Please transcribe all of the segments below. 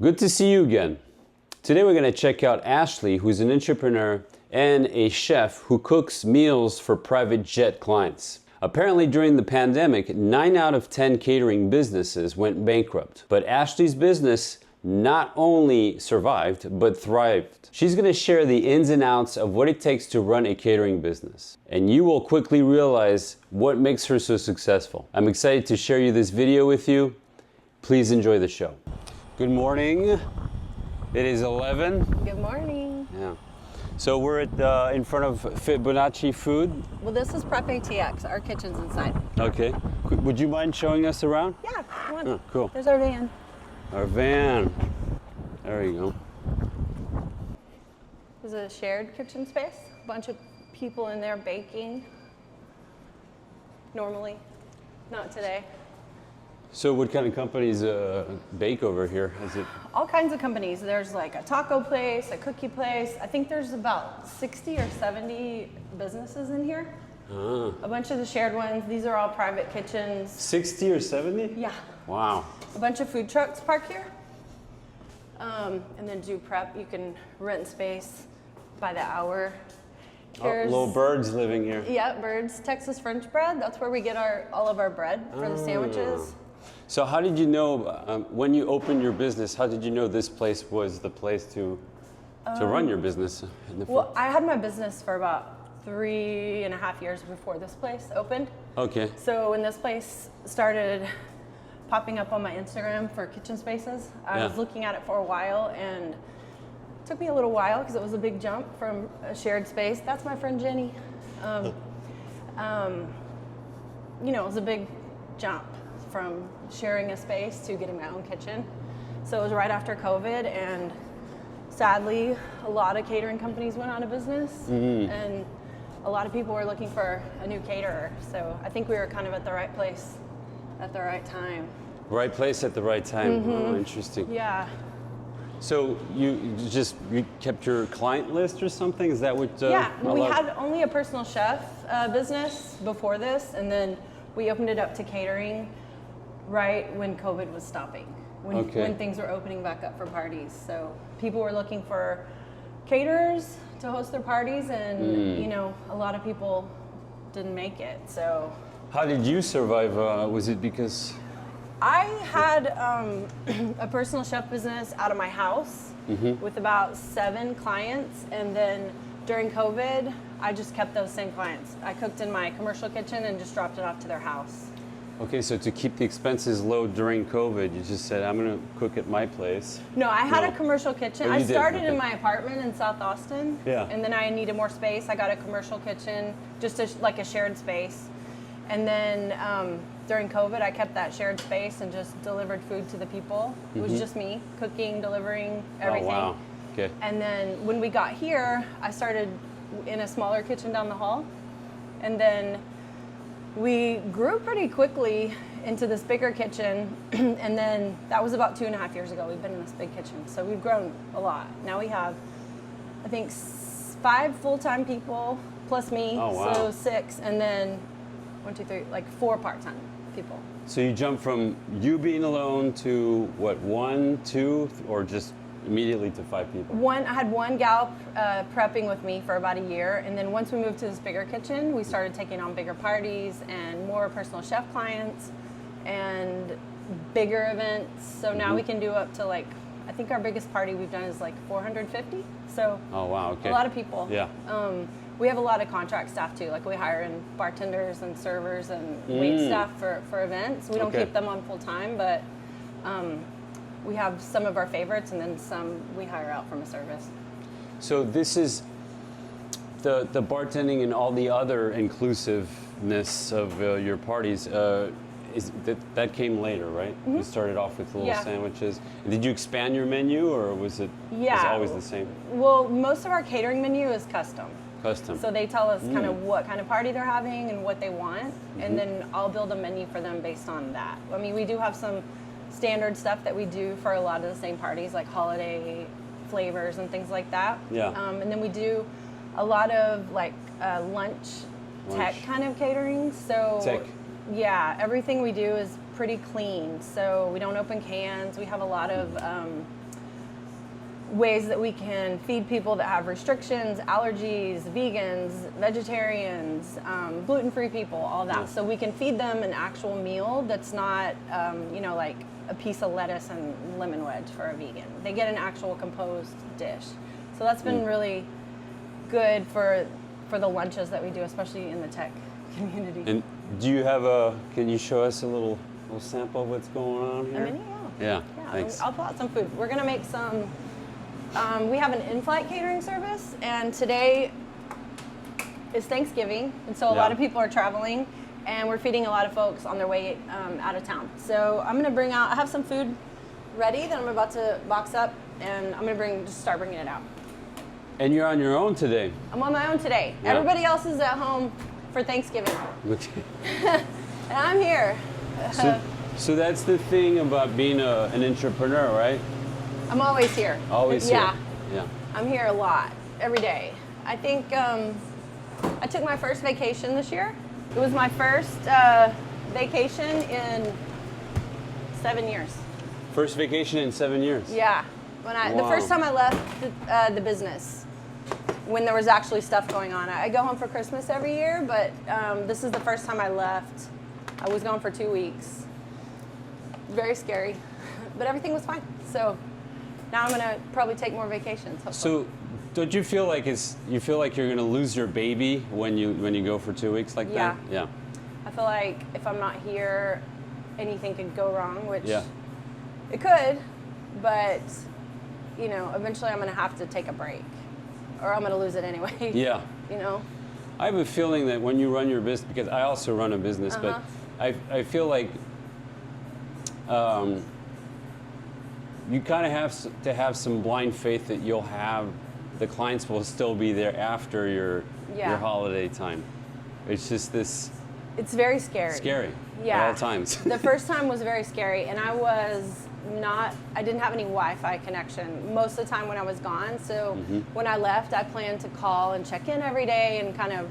Good to see you again. Today we're going to check out Ashley, who's an entrepreneur and a chef who cooks meals for private jet clients. Apparently during the pandemic, 9 out of 10 catering businesses went bankrupt. But Ashley's business not only survived, but thrived. She's going to share the ins and outs of what it takes to run a catering business. And you will quickly realize what makes her so successful. I'm excited to share this video with you. Please enjoy the show. Good morning. It is 11. Good morning. Yeah. So we're at in front of Fibonacci Food. Well, this is Prep ATX. Our kitchen's inside. Okay. Would you mind showing us around? Yeah, come on. Oh, cool. There's our van. Our van. There you go. There's a shared kitchen space. A bunch of people in there baking. Normally, not today. So what kind of companies bake over here? Is it? All kinds of companies. There's like a taco place, a cookie place. I think there's about 60 or 70 businesses in here. Ah. A bunch of the shared ones. These are all private kitchens. 60 or 70? Yeah. Wow. A bunch of food trucks park here. And then do prep. You can rent space by the hour. Oh, little birds living here. Yeah, birds. Texas French bread. That's where we get all of our bread for the sandwiches. So how did you know, when you opened your business, how did you know this place was the place to run your business? Well, I had my business for about 3.5 years before this place opened. Okay. So when this place started popping up on my Instagram for kitchen spaces, I was looking at it for a while, and it took me a little while because it was a big jump from a shared space. That's my friend Jenny. You know, it was a big jump from sharing a space to getting my own kitchen. So it was right after COVID, and sadly, a lot of catering companies went out of business, and a lot of people were looking for a new caterer. So I think we were kind of at the right place at the right time. Right place at the right time. Oh, interesting. Yeah. So you kept your client list or something? Is that what? Yeah, we had only a personal chef business before this, and then we opened it up to catering right when COVID was stopping, when things were opening back up for parties. So people were looking for caterers to host their parties, and you know, a lot of people didn't make it. So how did you survive? Was it because? I had a personal chef business out of my house with about 7 clients, and then during COVID, I just kept those same clients. I cooked in my commercial kitchen and just dropped it off to their house. Okay, so to keep the expenses low during COVID, you just said, I'm going to cook at my place. No, I had a commercial kitchen. Oh, I started in my apartment in South Austin, and then I needed more space. I got a commercial kitchen, just like a shared space. And then during COVID, I kept that shared space and just delivered food to the people. It was just me, cooking, delivering, everything. Oh, wow. Okay. And then when we got here, I started in a smaller kitchen down the hall. And then we grew pretty quickly into this bigger kitchen. And then that was about 2.5 years ago. We've been in this big kitchen. So we've grown a lot. Now we have, I think, 5 full-time people plus me. Oh, wow. So 6. And then 1, 2, 3, like 4 part-time people. So you jumped from you being alone to what, 1, 2, or just immediately to 5 people? I had one gal prepping with me for about a year, and then once we moved to this bigger kitchen, we started taking on bigger parties and more personal chef clients and bigger events. So now we can do up to, like, I think our biggest party we've done is like 450. So oh, wow, okay. A lot of people. Yeah. We have a lot of contract staff too. Like, we hire in bartenders and servers and wait staff for events. We don't keep them on full time, but we have some of our favorites, and then some we hire out from a service. So this is the bartending and all the other inclusiveness of your parties. Is that came later, right? You started off with little sandwiches. Did you expand your menu, or was it always the same? Well, most of our catering menu is custom. So they tell us kind of what kind of party they're having and what they want, and then I'll build a menu for them based on that. I mean, we do have some standard stuff that we do for a lot of the same parties, like holiday flavors and things like that. Yeah. And then we do a lot of like lunch tech kind of catering. So tech. Yeah, everything we do is pretty clean. So we don't open cans. We have a lot of ways that we can feed people that have restrictions, allergies, vegans, vegetarians, gluten-free people, all that. So we can feed them an actual meal that's not, like a piece of lettuce and lemon wedge for a vegan. They get an actual composed dish. So that's been really good for the lunches that we do, especially in the tech community. And do you have can you show us a little sample of what's going on here? A mini? Yeah, thanks. I'll pull out some food. We're gonna make some, we have an in-flight catering service, and today is Thanksgiving, and so a lot of people are traveling, and we're feeding a lot of folks on their way out of town. So I'm gonna I have some food ready that I'm about to box up, and I'm gonna just start bringing it out. And you're on your own today. I'm on my own today. Yeah. Everybody else is at home for Thanksgiving. And I'm here. So that's the thing about being an entrepreneur, right? I'm always here. Always here. Yeah. I'm here a lot, every day. I think I took my first vacation this year. It was my first vacation in 7 years. First vacation in 7 years? Yeah. The first time I left the business, when there was actually stuff going on. I go home for Christmas every year, but this is the first time I left. I was gone for 2 weeks. Very scary, but everything was fine. So now I'm gonna probably take more vacations. Hopefully. So don't you feel like you're gonna lose your baby when you go for 2 weeks like that? Yeah. I feel like if I'm not here, anything could go wrong, which it could, but eventually I'm gonna have to take a break, or I'm gonna lose it anyway. Yeah. I have a feeling that when you run your business, because I also run a business, but I feel like you kind of have to have some blind faith that the clients will still be there after your holiday time. It's just this. It's very scary. Scary. Yeah. At all times. The first time was very scary, and I didn't have any Wi-Fi connection most of the time when I was gone. So when I left, I planned to call and check in every day and kind of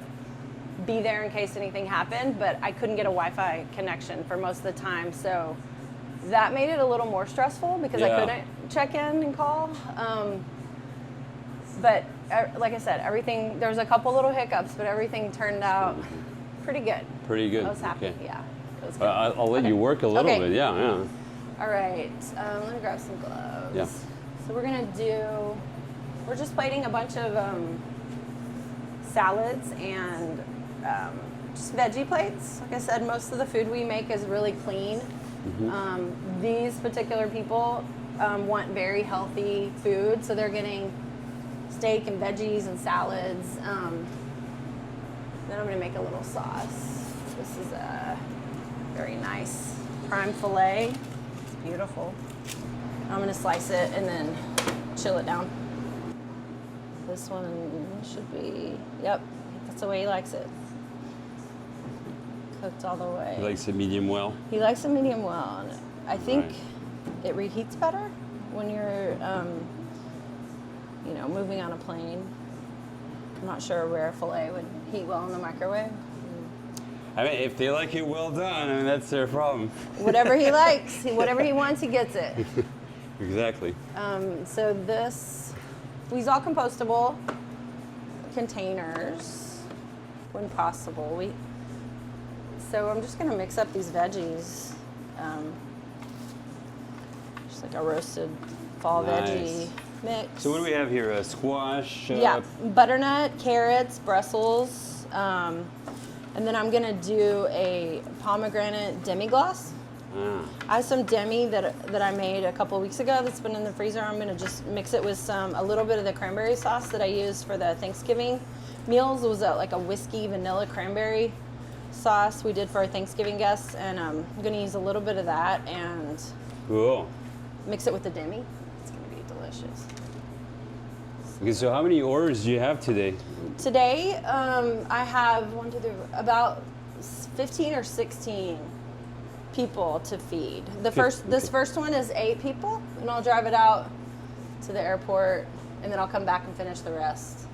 be there in case anything happened, but I couldn't get a Wi-Fi connection for most of the time. So that made it a little more stressful because I couldn't check in and call. But like I said, there was a couple little hiccups, but everything turned out pretty good. Pretty good. I was happy. Okay. Yeah. It was good. I'll let you work a little bit. Yeah. All right. Let me grab some gloves. Yeah. So we're just plating a bunch of salads and just veggie plates. Like I said, most of the food we make is really clean. These particular people want very healthy food, so they're getting steak and veggies and salads. Then I'm going to make a little sauce. This is a very nice prime filet. It's beautiful. I'm going to slice it and then chill it down. This one should be, yep, that's the way he likes it. Cooked all the way. He likes it medium well. He likes it medium well. And I think it reheats better when you're, moving on a plane. I'm not sure where a filet would heat well in the microwave. I mean, if they like it well done, that's their problem. Whatever he likes, whatever he wants, he gets it. Exactly. So these all compostable containers when possible. So I'm just going to mix up these veggies. Just like a roasted fall veggie mix. So what do we have here? Squash? Butternut, carrots, Brussels. And then I'm going to do a pomegranate demi-glace. I have some demi that I made a couple weeks ago that's been in the freezer. I'm going to just mix it with a little bit of the cranberry sauce that I used for the Thanksgiving meals. It was like a whiskey vanilla cranberry sauce we did for our Thanksgiving guests, and I'm going to use a little bit of that and mix it with the demi. It's going to be delicious. Okay, so how many orders do you have today? Today, I have about 15 or 16 people to feed. This first one is 8 people, and I'll drive it out to the airport, and then I'll come back and finish the rest.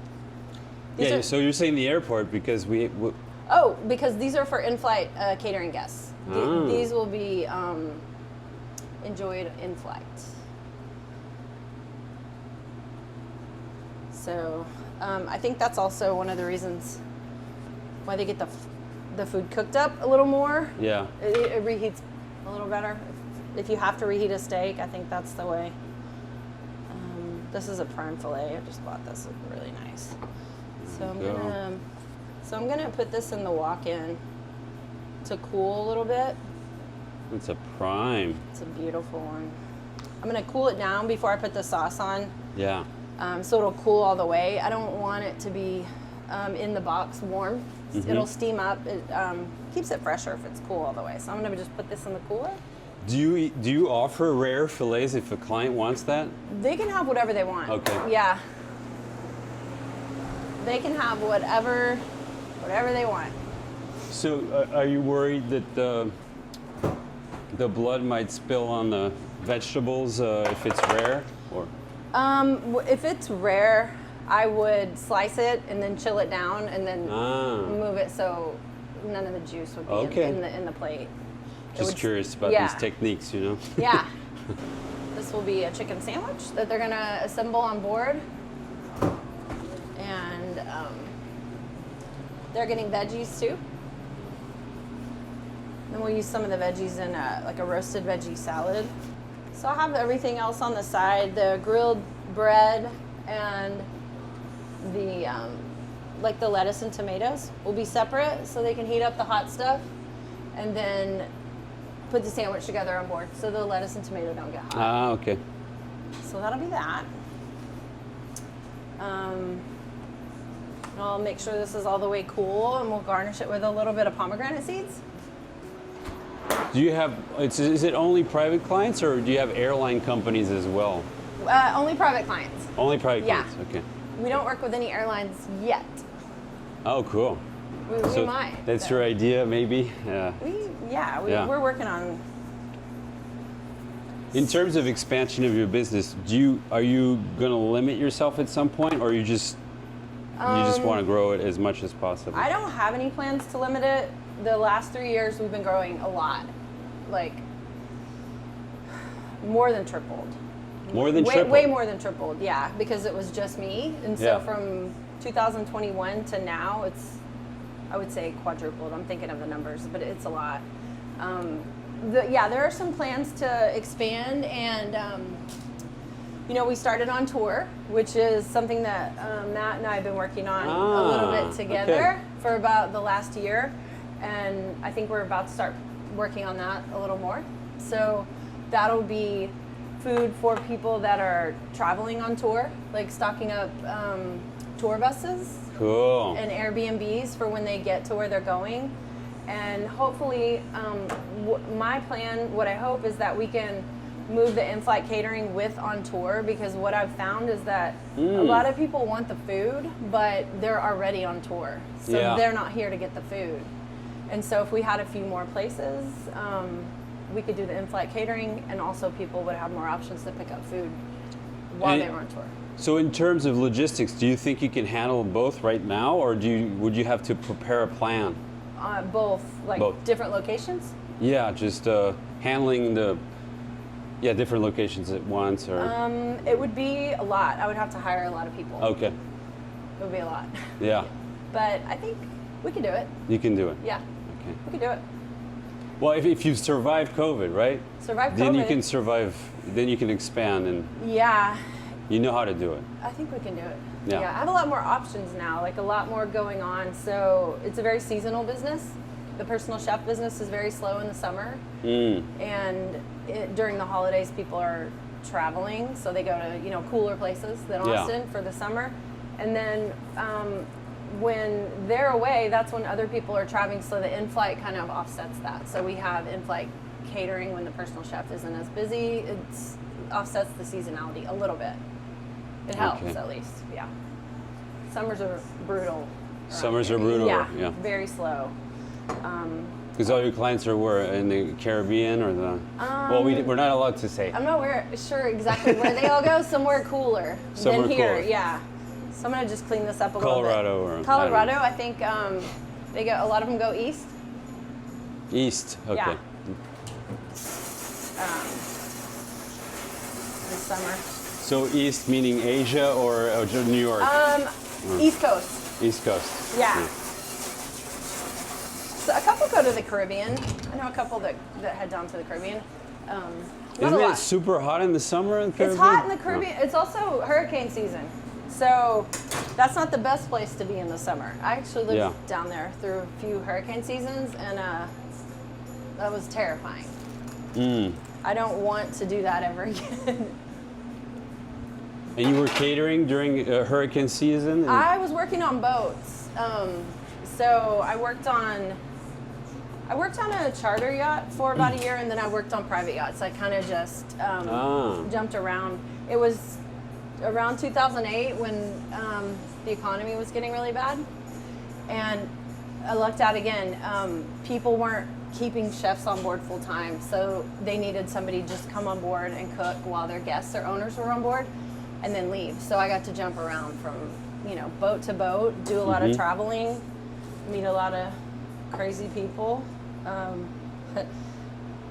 So you're saying the airport because because these are for in-flight catering guests. These will be enjoyed in flight. So I think that's also one of the reasons why they get the food cooked up a little more. Yeah. It reheats a little better. If you have to reheat a steak, I think that's the way. This is a prime fillet. I just bought this. It's really nice. So I'm gonna put this in the walk-in to cool a little bit. It's a prime. It's a beautiful one. I'm gonna cool it down before I put the sauce on. Yeah. So it'll cool all the way. I don't want it to be in the box warm. Mm-hmm. It'll steam up. It keeps it fresher if it's cool all the way. So I'm gonna just put this in the cooler. Do you offer rare fillets if a client wants that? They can have whatever they want. Okay. Yeah. They can have whatever they want. So are you worried that the blood might spill on the vegetables if it's rare? Or If it's rare, I would slice it and then chill it down and then move it so none of the juice would be in the plate. Just curious about these techniques, you know? Yeah. This will be a chicken sandwich that they're gonna assemble on board. And they're getting veggies too. Then we'll use some of the veggies in like a roasted veggie salad. So I'll have everything else on the side, the grilled bread and the like the lettuce and tomatoes will be separate so they can heat up the hot stuff and then put the sandwich together on board so the lettuce and tomato don't get hot. Ah, okay. So that'll be that. And I'll make sure this is all the way cool and we'll garnish it with a little bit of pomegranate seeds. Do you have, is it only private clients or do you have airline companies as well? Only private clients. Only private Yeah. clients, okay. We don't work with any airlines yet. Oh, cool. We might. That's your idea, maybe? Yeah. We're working on. In terms of expansion of your business, are you going to limit yourself at some point, or you just want to grow it as much as possible? I don't have any plans to limit it. The last 3 years, we've been growing a lot, like more than tripled. More than tripled? Way more than tripled, yeah, because it was just me. And so Yeah. from 2021 to now, it's, I would say quadrupled. I'm thinking of the numbers, but it's a lot. There are some plans to expand, and we started on tour, which is something that Matt and I have been working on a little bit together for about the last year, and I think we're about to start working on that a little more. So that'll be food for people that are traveling on tour, like stocking up tour buses. Cool. And Airbnbs for when they get to where they're going. And hopefully, my plan, what I hope is that we can move the in-flight catering with on tour, because what I've found is that a lot of people want the food, but they're already on tour. So they're not here to get the food. And so if we had a few more places, we could do the in-flight catering, and also people would have more options to pick up food while they were on tour. So in terms of logistics, do you think you can handle both right now, or would you have to prepare a plan? Both, like different locations? Yeah, just handling the different locations at once, or it would be a lot. I would have to hire a lot of people. Okay. It would be a lot. Yeah. But I think we can do it. You can do it. Yeah. Okay. We can do it. Well, if you've survived COVID, right? Survived COVID. Then you can survive. Then you can expand, and you know how to do it. I think we can do it. Yeah. I have a lot more options now, like a lot more going on. So it's a very seasonal business. The personal chef business is very slow in the summer. And during the holidays, people are traveling. So they go to, cooler places than Austin for the summer. And then when they're away, that's when other people are traveling. So the in-flight kind of offsets that. So we have in-flight catering when the personal chef isn't as busy. It offsets the seasonality a little bit. It helps at least, yeah. Summers are brutal. Summers are brutal. Yeah, very slow. Because all your clients are where, in the Caribbean or the? Well, we're not allowed to say. I'm not sure exactly where they all go. Somewhere cooler than here. Cooler. Yeah. So I'm gonna just clean this up a little bit. Colorado, I think they go. A lot of them go east. East. Okay. Yeah. This summer. So East meaning Asia or New York? East Coast. East Coast. Yeah. So a couple go to the Caribbean. I know a couple that head down to the Caribbean. Not Isn't a lot. it super hot in the summer in the Caribbean? It's hot in the Caribbean. It's also hurricane season. So that's not the best place to be in the summer. I actually lived down there through a few hurricane seasons, and that was terrifying. I don't want to do that ever again. And you were catering during hurricane season? I was working on boats. So I worked on a charter yacht for about a year, and then I worked on private yachts. I kind of just jumped around. It was around 2008 when the economy was getting really bad, and I lucked out again. People weren't keeping chefs on board full time, so they needed somebody to just come on board and cook while their guests or owners were on board, and then leave. So I got to jump around from boat to boat, do a lot of traveling, meet a lot of crazy people.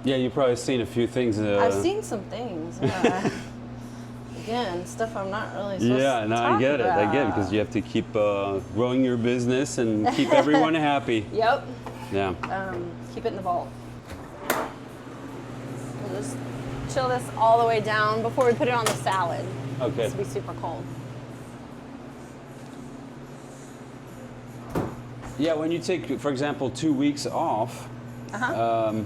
Yeah, you've probably seen a few things. I've seen some things. Again, stuff I'm not really supposed to talk I get about. it. I get it, because you have to keep growing your business and keep everyone happy. Yep. Yeah. Keep it in the vault. We'll just chill this all the way down before we put it on the salad. Okay. This will be super cold. Yeah, when you take, for example, 2 weeks off, are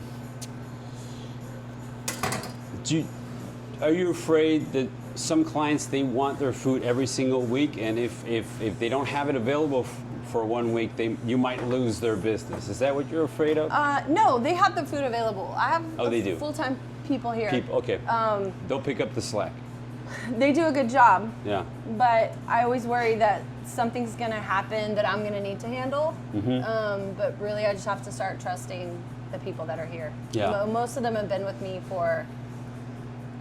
you afraid that some clients, they want their food every single week, and if they don't have it available for 1 week, you might lose their business? Is that what you're afraid of? No, they have the food available. I have they do. full-time people here. Okay. They'll pick up the slack. They do a good job. Yeah. But I always worry that something's going to happen that I'm going to need to handle. But really, I just have to start trusting the people that are here. Yeah. Most of them have been with me for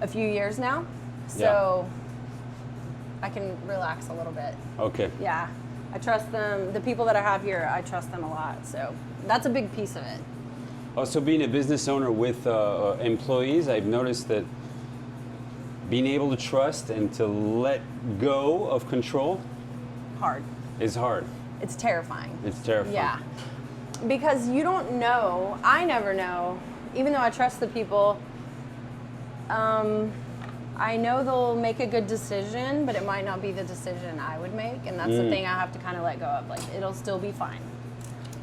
a few years now, so I can relax a little bit. Okay. Yeah. I trust them. The people that I have here, I trust them a lot. So that's a big piece of it. Also, being a business owner with employees, I've noticed that being able to trust and to let go of control Hard. is hard. It's terrifying. It's terrifying. Yeah. Because you don't know, I never know, even though I trust the people, I know they'll make a good decision, but it might not be the decision I would make, and that's the thing I have to kind of let go of. Like, it'll still be fine.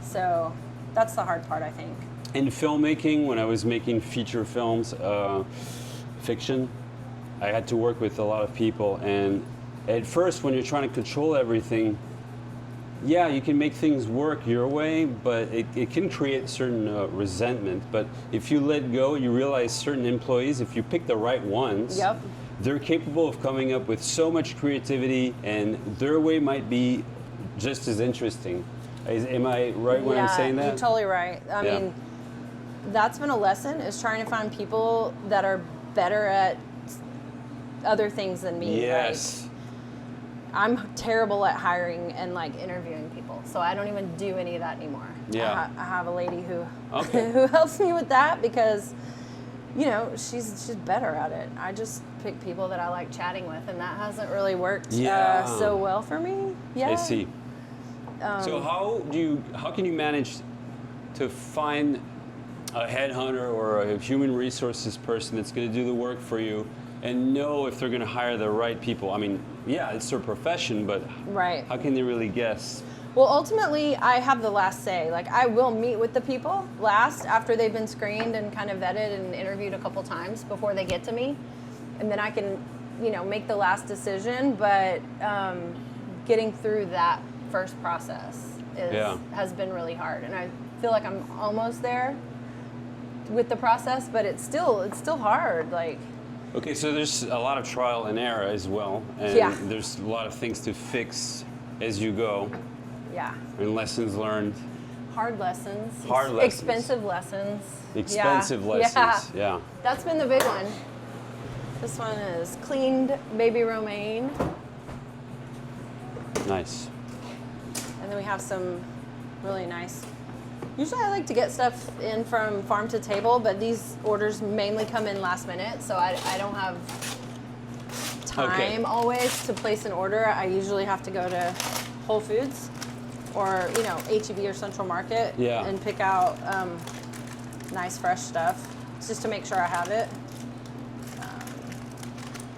So that's the hard part, I think. In filmmaking, when I was making feature films, fiction, I had to work with a lot of people, and at first when you're trying to control everything, yeah, you can make things work your way, but it can create certain resentment. But if you let go, you realize certain employees, if you pick the right ones, they're capable of coming up with so much creativity, and their way might be just as interesting. Am I right when I'm saying that? Yeah, you're totally right. I mean, that's been a lesson, is trying to find people that are better at other things than me. Yes. Like, I'm terrible at hiring and like interviewing people, so I don't even do any of that anymore. Yeah. I have a lady who who helps me with that, because she's better at it. I just pick people that I like chatting with, and that hasn't really worked so well for me. Yeah. I see. So how can you manage to find a headhunter or a human resources person that's going to do the work for you, and know if they're going to hire the right people? I mean, yeah, it's their profession, but how can they really guess? Well, ultimately, I have the last say. Like, I will meet with the people last, after they've been screened and kind of vetted and interviewed a couple times before they get to me. And then I can, make the last decision. But getting through that first process has been really hard. And I feel like I'm almost there with the process, but it's still hard. Like, okay, so there's a lot of trial and error as well, and there's a lot of things to fix as you go. Yeah. And lessons learned. Hard lessons. Lessons. Expensive lessons. Expensive lessons. Yeah. That's been the big one. This one is cleaned baby romaine. Nice. And then we have some really nice. Usually I like to get stuff in from farm to table, but these orders mainly come in last minute, so I don't have time always to place an order. I usually have to go to Whole Foods or, you know, H-E-B or Central Market and pick out nice fresh stuff just to make sure I have it.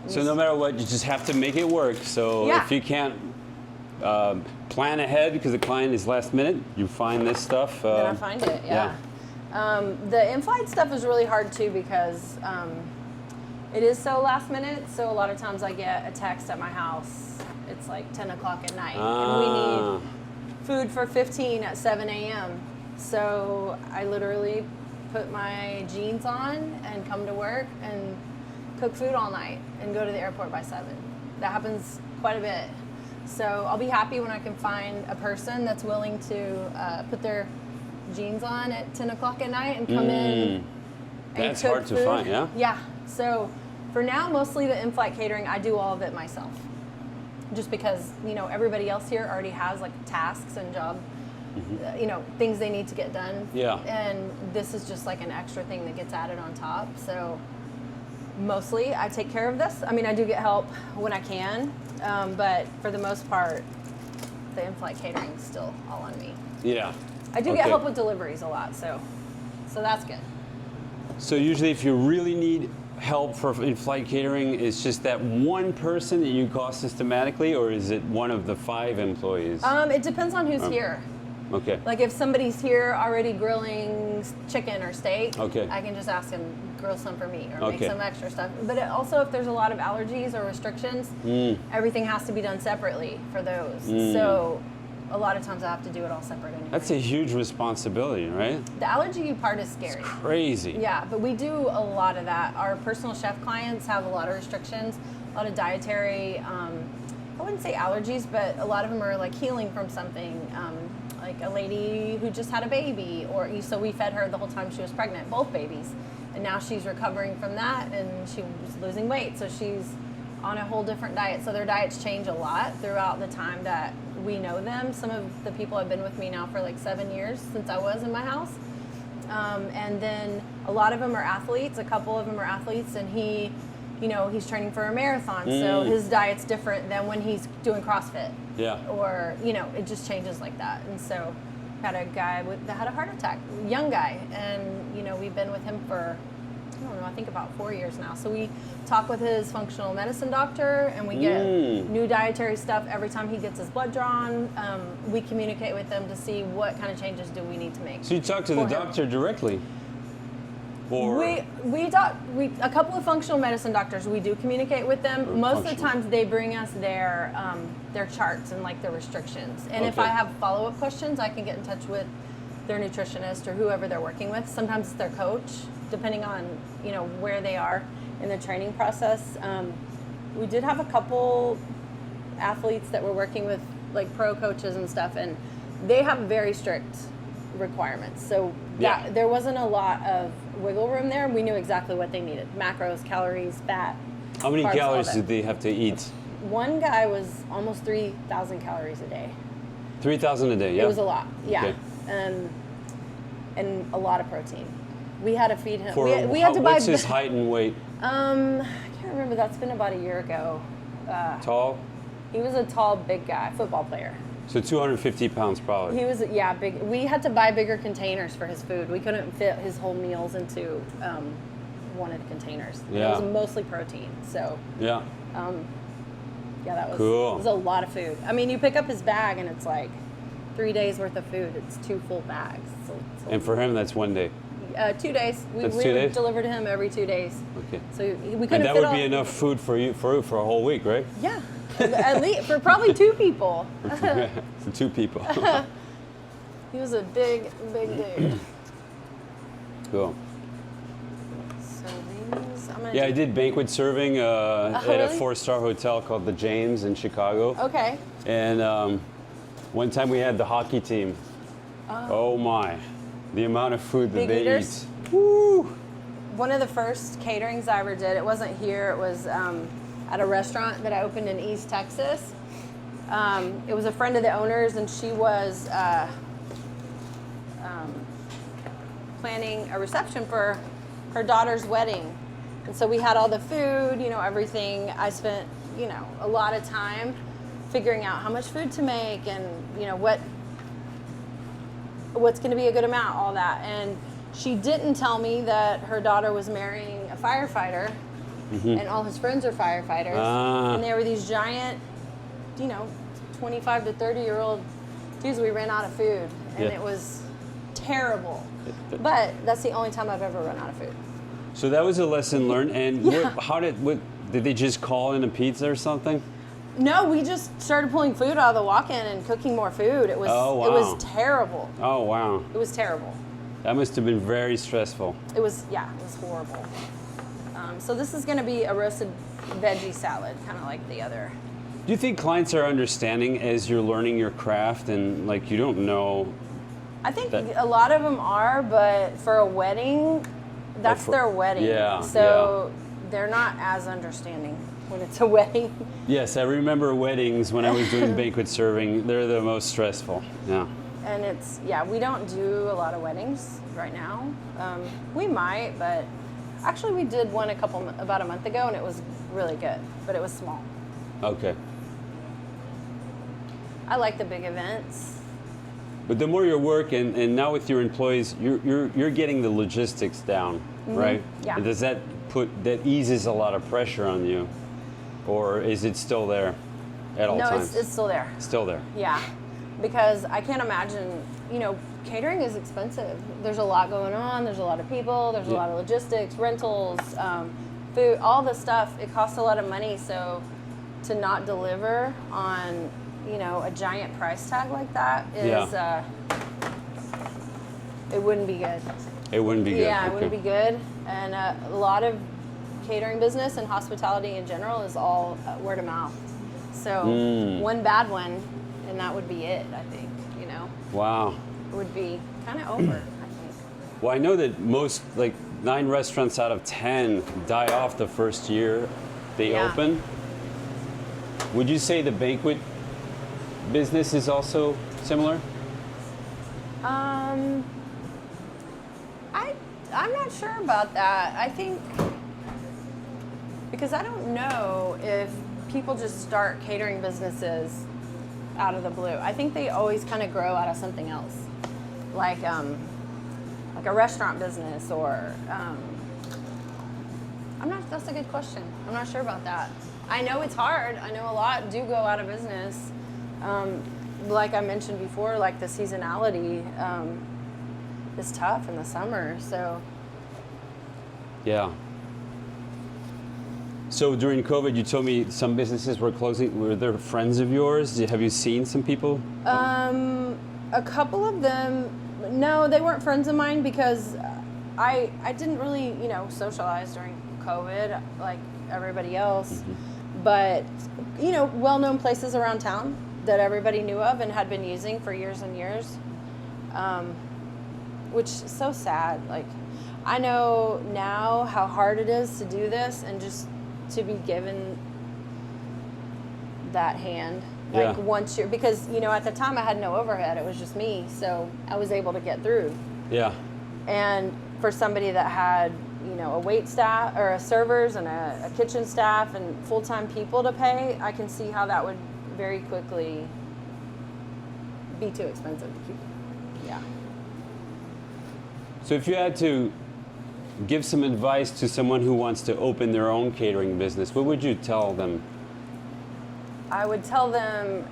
So no matter what, you just have to make it work. So if you can't plan ahead because the client is last minute, you find this stuff. Then I find it, the in-flight stuff is really hard too because it is so last minute. So a lot of times I get a text at my house. It's like 10 o'clock at night and we need food for 15 at 7 a.m. So I literally put my jeans on and come to work and cook food all night and go to the airport by 7. That happens quite a bit. So I'll be happy when I can find a person that's willing to put their jeans on at 10 o'clock at night and come in and That's cook hard food. to find, yeah? Yeah. So for now, mostly the in-flight catering, I do all of it myself. Just because, you know, everybody else here already has like tasks and job, you know, things they need to get done. Yeah. And this is just like an extra thing that gets added on top. So mostly I take care of this. I mean, I do get help when I can, but for the most part, the in-flight catering is still all on me. Yeah. I do get help with deliveries a lot, so that's good. So usually if you really need help for in-flight catering, it's just that one person that you call systematically, or is it one of the 5 employees? It depends on who's here. Okay. Like if somebody's here already grilling chicken or steak, Okay. I can just ask them grill some for me or make some extra stuff. But also if there's a lot of allergies or restrictions, everything has to be done separately for those. So a lot of times I have to do it all separate anyway. That's a huge responsibility, right? The allergy part is scary. It's crazy. Yeah, but we do a lot of that. Our personal chef clients have a lot of restrictions, a lot of dietary, I wouldn't say allergies, but a lot of them are like healing from something. Like a lady who just had a baby, so we fed her the whole time she was pregnant, both babies. And now she's recovering from that and she was losing weight. So she's on a whole different diet. So their diets change a lot throughout the time that we know them. Some of the people have been with me now for like 7 years since I was in my house. And then a lot of them are athletes. A couple of them are athletes, and he, you know, he's training for a marathon. So his diet's different than when he's doing CrossFit. Yeah. Or, you know, it just changes like that. And so had a guy that had a heart attack, young guy. And, you know, we've been with him for, I don't know, I think about 4 years now. So we talk with his functional medicine doctor, and we get new dietary stuff every time he gets his blood drawn. We communicate with them to see what kind of changes do we need to make. So you talk to the doctor directly? Or A couple of functional medicine doctors, we do communicate with them. Most of the times they bring us their charts and like their restrictions. And if I have follow-up questions, I can get in touch with their nutritionist or whoever they're working with. Sometimes it's their coach, depending on, you know, where they are in the training process. We did have a couple athletes that were working with like pro coaches and stuff, and they have very strict requirements. So there wasn't a lot of wiggle room there. We knew exactly what they needed: macros, calories, fat. How many carbs, calories did they have to eat? One guy was almost 3,000 calories a day. 3,000 a day, yeah? It was a lot, yeah. Okay. And a lot of protein. We had to feed him. We had to buy. What's his height and weight? I can't remember. That's been about a year ago. Tall? He was a tall, big guy, football player. So 250 pounds probably. He was, big. We had to buy bigger containers for his food. We couldn't fit his whole meals into one of the containers. Yeah. It was mostly protein. So yeah. That was cool. It was a lot of food. I mean, you pick up his bag and it's like 3 days worth of food. It's 2 full bags. And for him, that's 1 day. 2 days. We 2 days? deliver to him every 2 days. Okay. So we couldn't. And that would be enough food for you for a whole week, right? Yeah, at least for probably 2 people. For 2 people. He was a big dude. Cool. So these, I'm gonna. Yeah, I did banquet serving at a really? 4-star hotel called the James in Chicago. Okay. And one time we had the hockey team. Oh my, the amount of food that Big they eaters? eat. Woo! One of the first caterings I ever did, it wasn't here, it was at a restaurant that I opened in East Texas. It was a friend of the owner's, and she was planning a reception for her daughter's wedding. And so we had all the food, you know, everything. I spent you know, a lot of time figuring out how much food to make and, you know, what's going to be a good amount, all that. And she didn't tell me that her daughter was marrying a firefighter, and all his friends are firefighters. And they were these giant, you know, 25 to 30-year-old dudes. We ran out of food, and it was terrible. But that's the only time I've ever run out of food. So that was a lesson learned. And did they just call in a pizza or something? No, we just started pulling food out of the walk-in and cooking more food. It was It was terrible. Oh, wow. It was terrible. That must have been very stressful. It was horrible. So this is going to be a roasted veggie salad, kind of like the other. Do you think clients are understanding as you're learning your craft and like you don't know? I think a lot of them are, but for a wedding, that's their wedding. Yeah. So they're not as understanding when it's a wedding. Yes, I remember weddings when I was doing banquet serving. They're the most stressful. Yeah. And we don't do a lot of weddings right now. We might, but actually we did one about a month ago, and it was really good, but it was small. Okay. I like the big events. But the more you work, and now with your employees, you're getting the logistics down, right? Yeah. And does that eases a lot of pressure on you, or is it still there at all times? No, it's still there. Still there. Yeah, because I can't imagine, you know, catering is expensive. There's a lot going on. There's a lot of people. There's a lot of logistics, rentals, food, all the stuff. It costs a lot of money. So to not deliver on, you know, a giant price tag like that is, it wouldn't be good. It wouldn't be good. Yeah, it wouldn't be good. And a lot of catering business and hospitality in general is all word of mouth. So one bad one, and that would be it, I think, you know. Wow. It would be kind of over, I think. Well, I know that most, like 9 restaurants out of 10 die off the first year they open. Would you say the banquet business is also similar? I'm not sure about that. I think, because I don't know if people just start catering businesses out of the blue. I think they always kind of grow out of something else, like a restaurant business, or that's a good question. I'm not sure about that. I know it's hard. I know a lot do go out of business. Like I mentioned before, like the seasonality is tough in the summer, so. Yeah. So during COVID, you told me some businesses were closing. Were there friends of yours? Have you seen some people? A couple of them, no, they weren't friends of mine, because I didn't really, you know, socialize during COVID like everybody else. But, you know, well-known places around town that everybody knew of and had been using for years and years, which is so sad. Like, I know now how hard it is to do this, and just to be given that hand. Like once you're, because, you know, at the time I had no overhead. It was just me. So I was able to get through. Yeah. And for somebody that had, you know, a wait staff, or a servers and a kitchen staff and full-time people to pay, I can see how that would very quickly be too expensive to keep. Yeah. So if you had to give some advice to someone who wants to open their own catering business, what would you tell them? I would tell them,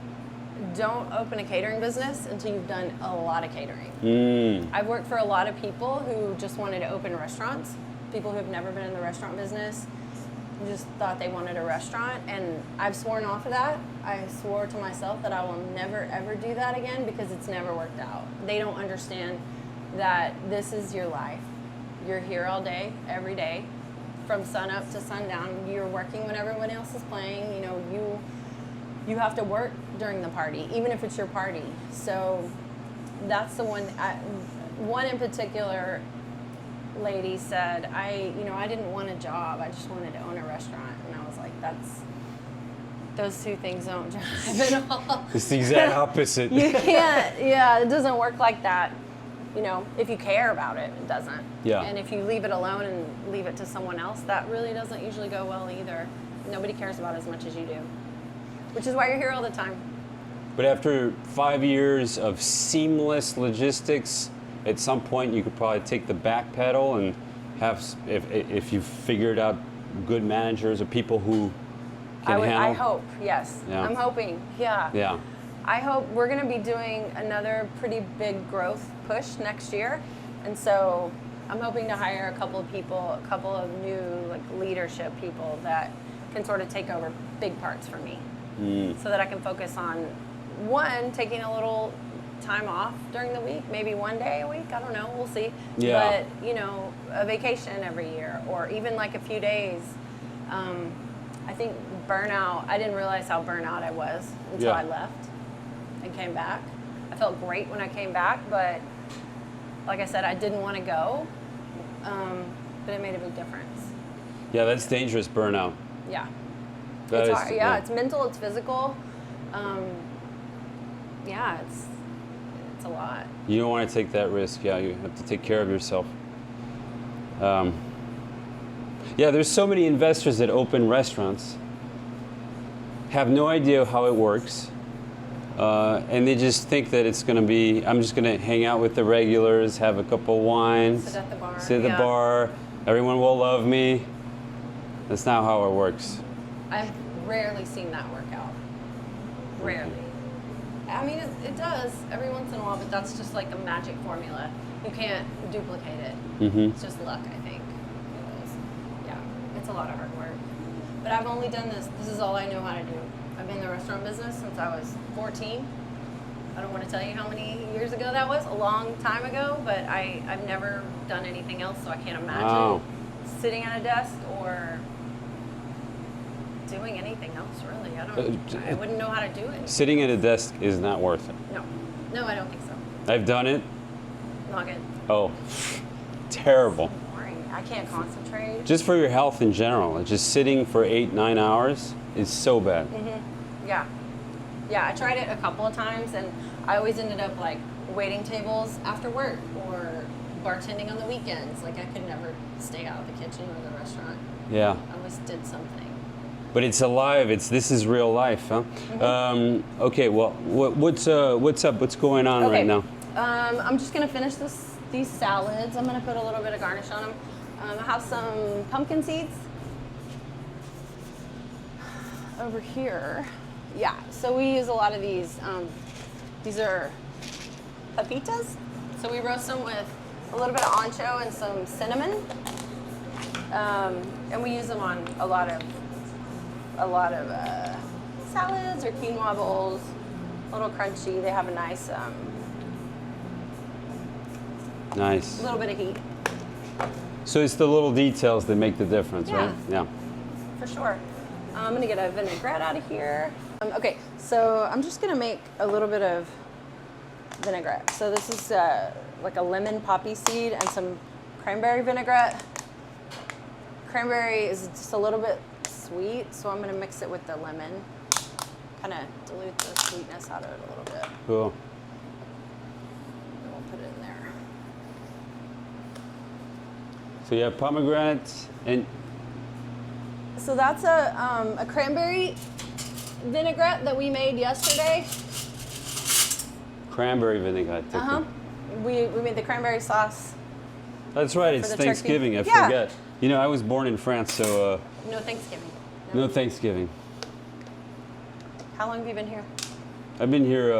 don't open a catering business until you've done a lot of catering. I've worked for a lot of people who just wanted to open restaurants, people who have never been in the restaurant business, who just thought they wanted a restaurant, and I've sworn off of that. I swore to myself that I will never ever do that again, because it's never worked out. They don't understand that this is your life. You're here all day, every day, from sun up to sundown. You're working when everyone else is playing. You know, you have to work during the party, even if it's your party. So that's the one. One in particular lady said, I didn't want a job. I just wanted to own a restaurant. And I was like, those two things don't jive at all. It's the exact opposite. You can't, it doesn't work like that. You know, if you care about it, it doesn't. Yeah. And if you leave it alone and leave it to someone else, that really doesn't usually go well either. nobody cares about as much as you do, which is why you're here all the time. But after 5 years of seamless logistics, at some point you could probably take the back pedal and have, if you've figured out good managers or people who can handle. I hope, yes. Yeah. I'm hoping, yeah. Yeah. I hope we're going to be doing another pretty big growth push next year. And so I'm hoping to hire a couple of people, a couple of new like leadership people that can sort of take over big parts for me. So that I can focus on, one, taking a little time off during the week, maybe one day a week, I don't know, we'll see. Yeah. But, you know, a vacation every year, or even like a few days. I think burnout, I didn't realize how burnout I was until I left and came back. I felt great when I came back, but like I said, I didn't want to go, but it made a big difference. Yeah, that's dangerous burnout. Yeah. That It's is- hard. Yeah, it's mental, it's physical. Yeah, it's a lot. You don't want to take that risk. Yeah, you have to take care of yourself. Yeah, there's so many investors that open restaurants, have no idea how it works, and they just think that it's going to be, I'm just going to hang out with the regulars, have a couple wines, Sit at the bar. sit at the Yeah. bar, everyone will love me. That's not how it works. I've rarely seen that work out. Rarely. I mean, it does every once in a while, but that's just like a magic formula. You can't duplicate it. It's just luck, I think. It is. Yeah, it's a lot of hard work. But I've only done this. This is all I know how to do. I've been in the restaurant business since I was 14. I don't want to tell you how many years ago that was, a long time ago, but I've never done anything else, so I can't imagine sitting at a desk or doing anything else, really. I wouldn't know how to do it. Sitting at a desk is not worth it. No, I don't think so. I've done it. Not good. Oh, terrible. Boring. I can't concentrate. Just for your health in general, just sitting for 8-9 hours is so bad. Yeah. Yeah, I tried it a couple of times, and I always ended up like waiting tables after work or bartending on the weekends. Like I could never stay out of the kitchen or the restaurant. Yeah. I always did something. But it's alive. This is real life, huh? Okay. Well, what's up? What's going on right now? I'm just gonna finish these salads. I'm gonna put a little bit of garnish on them. I have some pumpkin seeds over here. Yeah. So we use a lot of these. These are pepitas. So we roast them with a little bit of ancho and some cinnamon, and we use them on a lot of salads or quinoa bowls. A little crunchy. They have a nice little bit of heat. So it's the little details that make the difference, Yeah. right? Yeah. For sure. I'm gonna get a vinaigrette out of here. Okay, so I'm just gonna make a little bit of vinaigrette. So this is like a lemon poppy seed and some cranberry vinaigrette. Cranberry is just a little bit sweet, so I'm gonna mix it with the lemon. Kind of dilute the sweetness out of it a little bit. Cool. And we'll put it in there. So you have pomegranates and So that's a cranberry vinaigrette that we made yesterday. cranberry vinaigrette. We made the cranberry sauce. That's right. It's the turkey. Thanksgiving. I Yeah. forget. You know, I was born in France, so No Thanksgiving. no Thanksgiving. How long have you been here? I've been here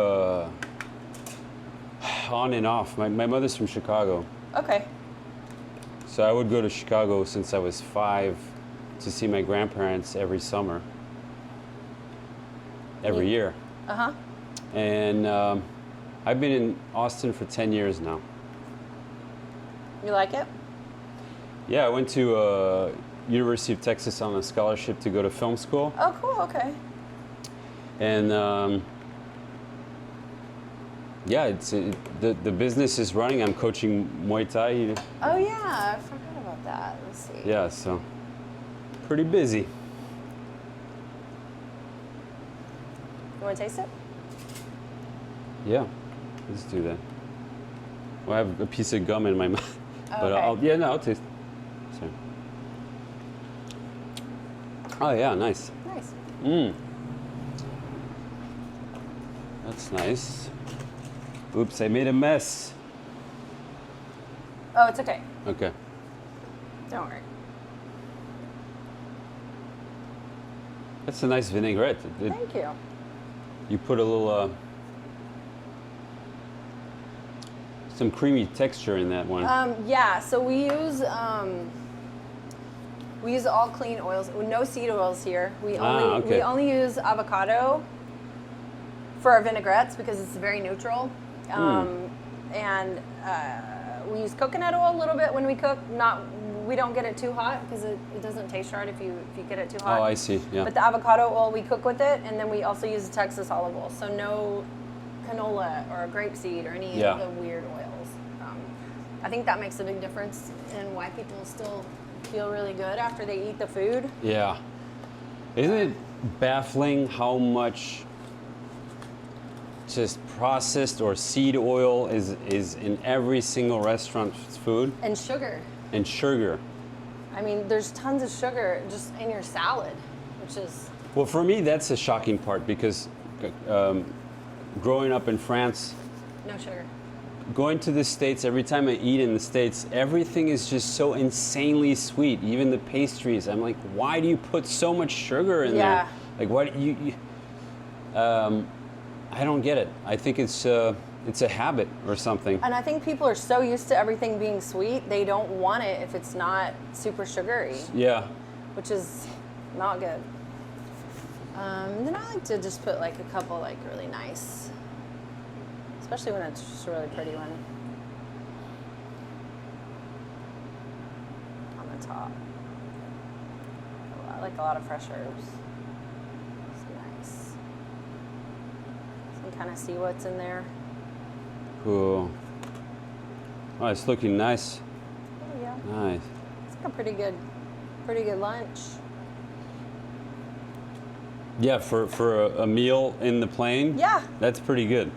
on and off. My mother's from Chicago, Okay. so I would go to Chicago since I was 5 to see my grandparents every summer, every year. And I've been in Austin for 10 years now. You like it? Yeah, I went to University of Texas on a scholarship to go to film school. Oh, cool. Okay. And yeah, the business is running. I'm coaching Muay Thai. Oh yeah, I forgot about that. Let's see. Yeah, so pretty busy. You want to taste it? Yeah, let's do that. Well, I have a piece of gum in my mouth, but Okay. I'll taste. Sorry. Oh yeah, nice. Nice. That's nice. Oops, I made a mess. Oh, it's okay. Okay. Don't worry. That's a nice vinaigrette. Thank you. You put a little, some creamy texture in that one. Yeah, so we use all clean oils, no seed oils here. We only use avocado for our vinaigrettes because it's very neutral. And we use coconut oil a little bit when we cook. We don't get it too hot because it doesn't taste right if you get it too hot. Oh, I see. Yeah. But the avocado oil, we cook with it, and then we also use the Texas olive oil. So no canola or grapeseed or any of the weird oils. I think that makes a big difference in why people still feel really good after they eat the food. Yeah. Isn't it baffling how much just processed or seed oil is in every single restaurant's food? And sugar. And sugar. I mean, there's tons of sugar just in your salad, which is... Well, for me, that's the shocking part because growing up in France, No sugar. going to the States, every time I eat in the States, everything is just so insanely sweet. Even the pastries. I'm like, why do you put so much sugar in there? Like, why do you I don't get it. I think it's a habit or something. And I think people are so used to everything being sweet, they don't want it if it's not super sugary. Yeah. Which is not good. Then I like to just put like a couple like really nice, especially when it's just a really pretty one on the top. I like a lot of fresh herbs. It's nice. So you can kind of see what's in there. Cool. Oh, it's looking nice. Oh yeah. Nice. It's like a pretty good lunch. Yeah, for a meal in the plane. Yeah. That's pretty good.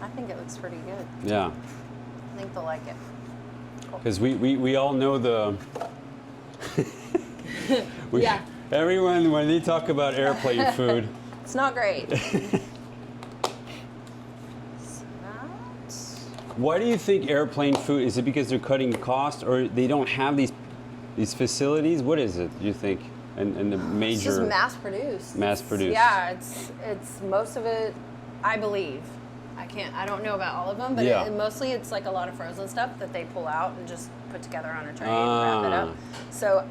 I think it looks pretty good. Yeah. I think they'll like it. Because we all know the. Yeah. Everyone, when they talk about airplane food. It's not great. Why do you think airplane food, is it because they're cutting costs or they don't have these facilities? What is it, do you think? And the major... It's just mass produced. Mass produced. Yeah, it's most of it, I believe. I don't know about all of them, but mostly it's like a lot of frozen stuff that they pull out and just put together on a tray and wrap it up. So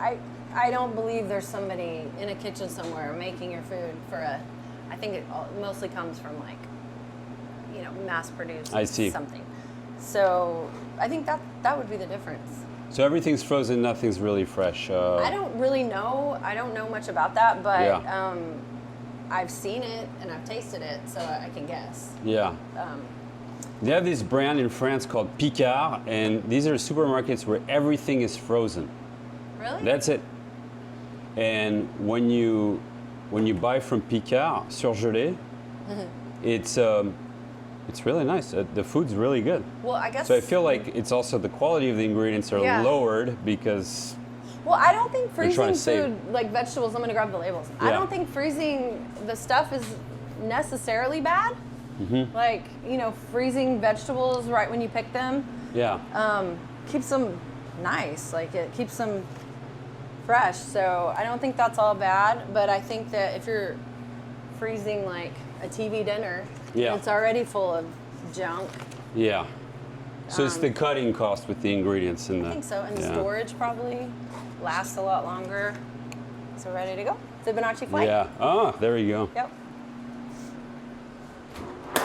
I don't believe there's somebody in a kitchen somewhere making your food I think it mostly comes from like, mass produced something. So I think that would be the difference. So everything's frozen, nothing's really fresh. I don't really know. I don't know much about that, but I've seen it and I've tasted it, so I can guess. Yeah. They have this brand in France called Picard, and these are supermarkets where everything is frozen. Really? That's it. And when you buy from Picard surgelé, it's really nice. The food's really good. Well, I guess. So I feel like it's also the quality of the ingredients are lowered because. Well, I don't think freezing save. food, like vegetables, I'm going to grab the labels. Yeah. I don't think freezing the stuff is necessarily bad. Mm-hmm. Like, freezing vegetables right when you pick them. Yeah. Keeps them nice. Like, it keeps them fresh. So I don't think that's all bad. But I think that if you're freezing, like, a TV dinner, it's already full of junk. Yeah. So it's the cutting cost with the ingredients in the. I think so. And the storage probably lasts a lot longer. So ready to go. Fibonacci flight. Yeah. Oh, there you go. Yep. I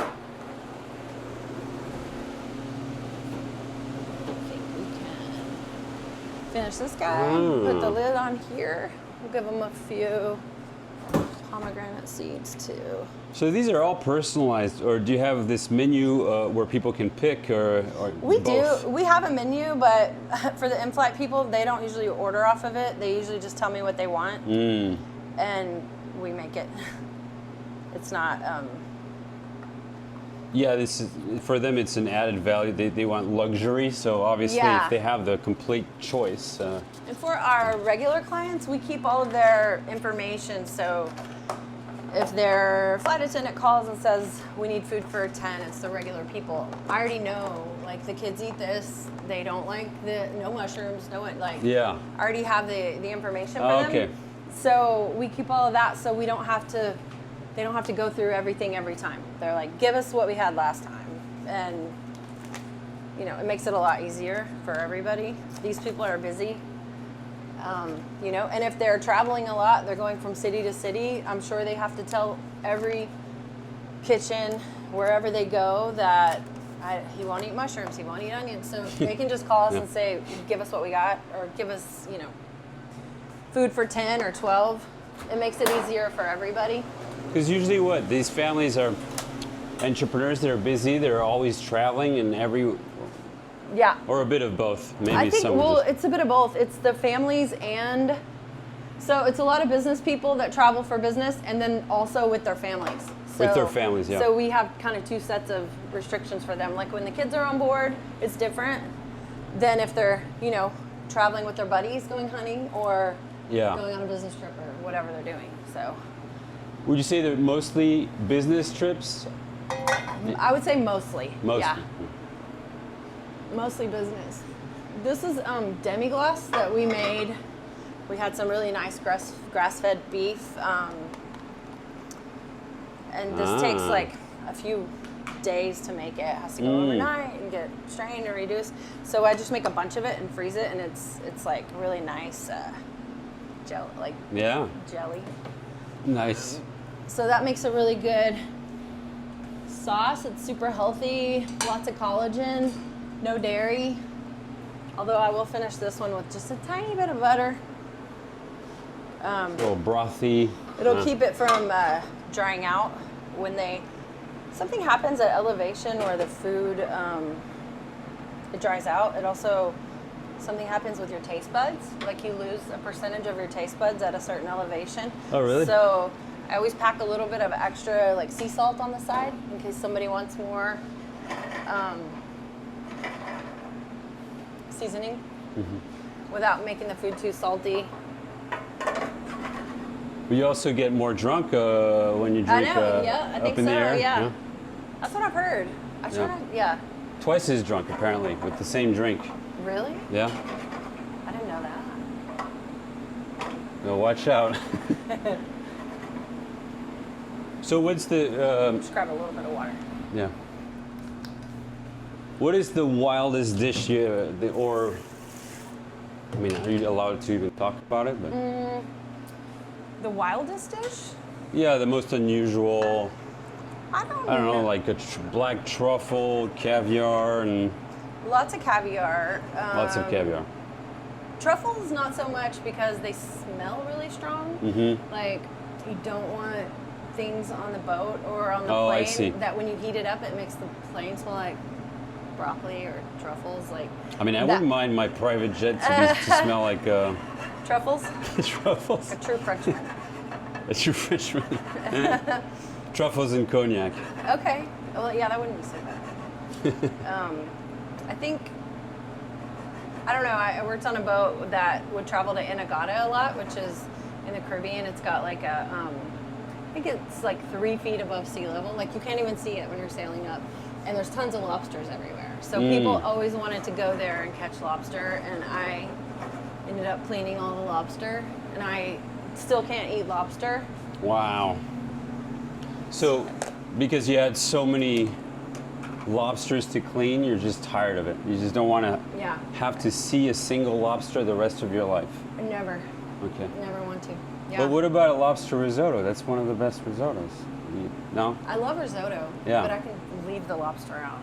think we can finish this guy. Put the lid on here. We'll give him a few pomegranate seeds too. So these are all personalized, or do you have this menu where people can pick, or we both? do. We have a menu, but for the in-flight people, they don't usually order off of it. They usually just tell me what they want, and we make it. It's not. Yeah, this is for them. It's an added value. They want luxury, so obviously, Yeah. if they have the complete choice. And for our regular clients, we keep all of their information. So if their flight attendant calls and says we need food for 10, it's the regular people. I already know, like the kids eat this. They don't like no mushrooms, no like. Yeah. I already have the information for Oh, them. okay. So we keep all of that, so we don't have to. They don't have to go through everything every time. They're like, give us what we had last time, and you know, it makes it a lot easier for everybody. These people are busy. You know, and if they're traveling a lot, they're going from city to city, I'm sure they have to tell every kitchen, wherever they go, that he won't eat mushrooms, he won't eat onions. So they can just call us and say, give us what we got, or give us, you know, food for 10 or 12. It makes it easier for everybody. Because usually what? These families are entrepreneurs, they're busy, they're always traveling, and Yeah. or a bit of both. Maybe I think, some well, just, it's a bit of both. It's the families, and so it's a lot of business people that travel for business, and then also with their families. So, With their families, yeah. So we have kind of two sets of restrictions for them. Like when the kids are on board, it's different than if they're, you know, traveling with their buddies going hunting or Yeah. going on a business trip or whatever they're doing. So Would you say they're mostly business trips? I would say mostly. Mostly. Yeah. Mostly business. This is demi-glace that we made. We had some really nice grass-fed beef. And this takes like a few days to make it. It has to go overnight and get strained and reduced. So I just make a bunch of it and freeze it, and it's like really nice gel, like Yeah. jelly. Nice. So that makes a really good sauce. It's super healthy, lots of collagen, no dairy. Although I will finish this one with just a tiny bit of butter. A little brothy. It'll keep it from drying out when something happens at elevation where the food it dries out. It also something happens with your taste buds, like you lose a percentage of your taste buds at a certain elevation. Oh, really? So I always pack a little bit of extra like sea salt on the side in case somebody wants more seasoning without making the food too salty. But you also get more drunk when you drink I know, yeah, I think up in so, the air. yeah. That's what I've heard. I try to, yeah. Twice as drunk apparently with the same drink. Really? Yeah. I didn't know that. No, watch out. So what's the Just grab a little bit of water. yeah? What is the wildest dish or? I mean, are you allowed to even talk about it? But The wildest dish? yeah, the most unusual. I don't know, like a black truffle, caviar, and Lots of caviar. lots of caviar. Truffles, not so much because they smell really strong. Mm-hmm. Like, you don't want things on the boat or on the Oh, I plane see. that when you heat it up, it makes the plane smell like broccoli or truffles. Like, I mean, I that- wouldn't mind my private jet to smell like Truffles? truffles. A true Frenchman. A true Frenchman. Truffles and cognac. Okay. Well, yeah, that wouldn't be so bad. I think, I don't know, I worked on a boat that would travel to Inagata a lot, which is in the Caribbean. It's got like a, I think it's like 3 feet above sea level. Like you can't even see it when you're sailing up. And there's tons of lobsters everywhere. So people always wanted to go there and catch lobster, and I ended up cleaning all the lobster, and I still can't eat lobster. Wow. So, because you had so many lobsters to clean, you're just tired of it. You just don't want to Yeah, have to see a single lobster the rest of your life. never want to. Yeah. But what about a lobster risotto? That's one of the best risottos. No? I love risotto, Yeah. but I can leave the lobster out.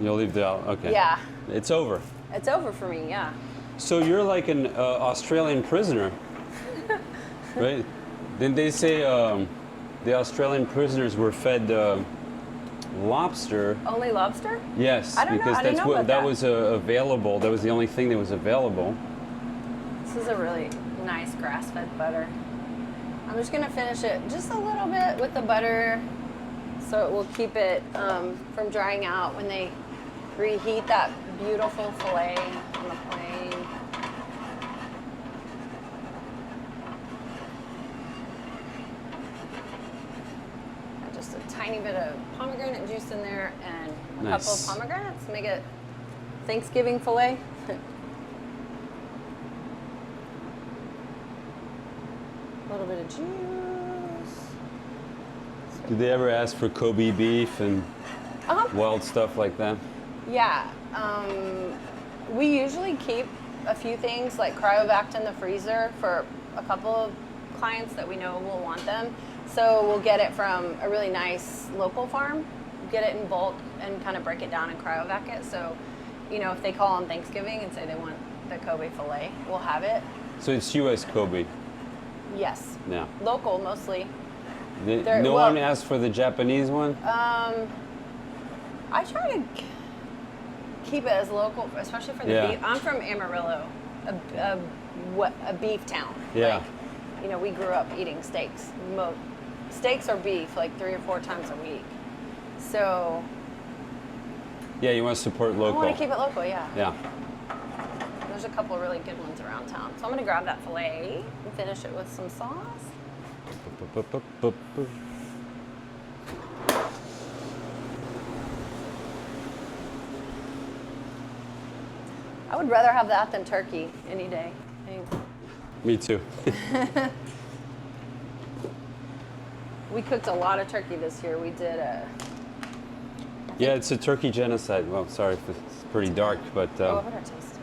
You'll leave the okay. Yeah, It's over. it's over for me, yeah. So you're like an Australian prisoner, right? Didn't they say the Australian prisoners were fed lobster? Only lobster? Yes, I don't know. because I didn't that's know what about that that. was available. That was the only thing that was available. This is a really nice grass-fed butter. I'm just gonna finish it just a little bit with the butter So it will keep it from drying out when they reheat that beautiful filet on the plane. Just a tiny bit of pomegranate juice in there and a couple of pomegranates. Make it Thanksgiving filet. A little bit of juice. Do they ever ask for Kobe beef and wild stuff like that? Yeah. We usually keep a few things like cryovac in the freezer for a couple of clients that we know will want them. So we'll get it from a really nice local farm, get it in bulk, and kind of break it down and cryovac it. So, you know, if they call on Thanksgiving and say they want the Kobe filet, we'll have it. So it's U.S. Kobe? Yes. Yeah. Local, mostly. No one asked for the Japanese one? I try to keep it as local, especially for the beef. I'm from Amarillo, a beef town. Yeah. Like, you know, we grew up eating steaks. Steaks or beef like 3 or 4 times a week. So. Yeah, you want to support local. I want to keep it local, yeah. Yeah. There's a couple of really good ones around town. So I'm going to grab that filet and finish it with some sauce. I would rather have that than turkey any day. Me too. We cooked a lot of turkey this year. We did Yeah, it's a turkey genocide. Well, sorry if it's pretty dark, but... Oh, what our taste.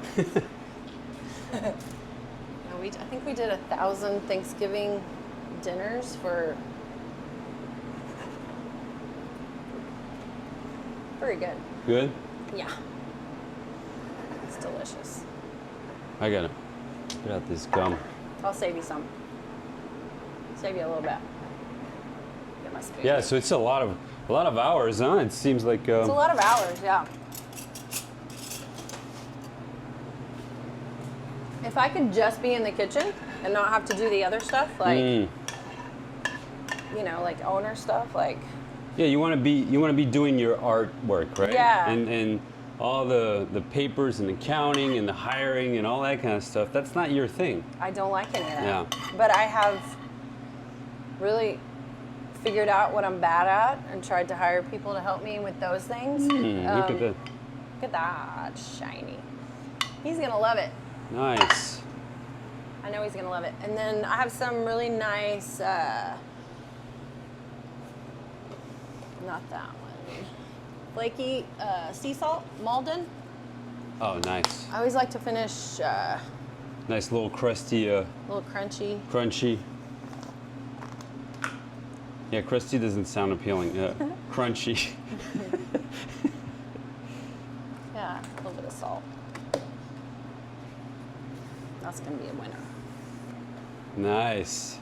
No, I think we did 1,000 Thanksgiving dinners for... Very good. Good? Yeah. It's delicious. I gotta get out this gum. I'll save you some. Save you a little bit. Get my spoon. Yeah, so it's a lot of hours, huh? It seems like... It's a lot of hours, yeah. If I could just be in the kitchen and not have to do the other stuff, like, you know, like owner stuff, like... Yeah, you want to be doing your artwork, right? Yeah. And all the papers and accounting and the hiring and all that kind of stuff, that's not your thing. I don't like any of that. Yeah. But I have really figured out what I'm bad at and tried to hire people to help me with those things. Look at that. Look at that, shiny. He's gonna love it. Nice. I know he's gonna love it. And then I have some really nice, not that one, flaky sea salt, Malden. Oh, nice. I always like to finish Nice little crusty. a little crunchy. Crunchy. Yeah, crusty doesn't sound appealing. Crunchy. Yeah, a little bit of salt. That's gonna be a winner. Nice.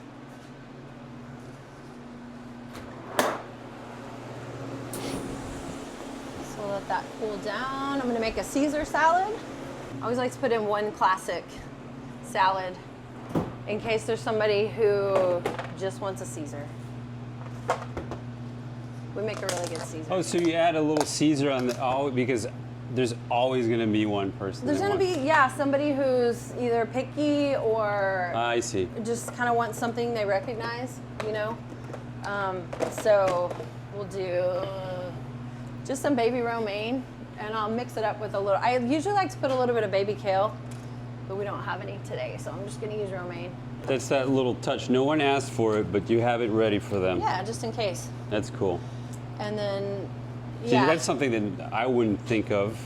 So let that cool down. I'm gonna make a Caesar salad. I always like to put in one classic salad in case there's somebody who just wants a Caesar. We make a really good Caesar. Oh, so you add a little Caesar on the because there's always going to be one person. There's going to be, somebody who's either picky or I see. just kind of wants something they recognize, you know? So we'll do just some baby romaine, and I'll mix it up with a little, I usually like to put a little bit of baby kale, but we don't have any today, so I'm just going to use romaine. That's that little touch. No one asked for it, but you have it ready for them. Yeah, just in case. That's cool. And then, See, that's something that I wouldn't think of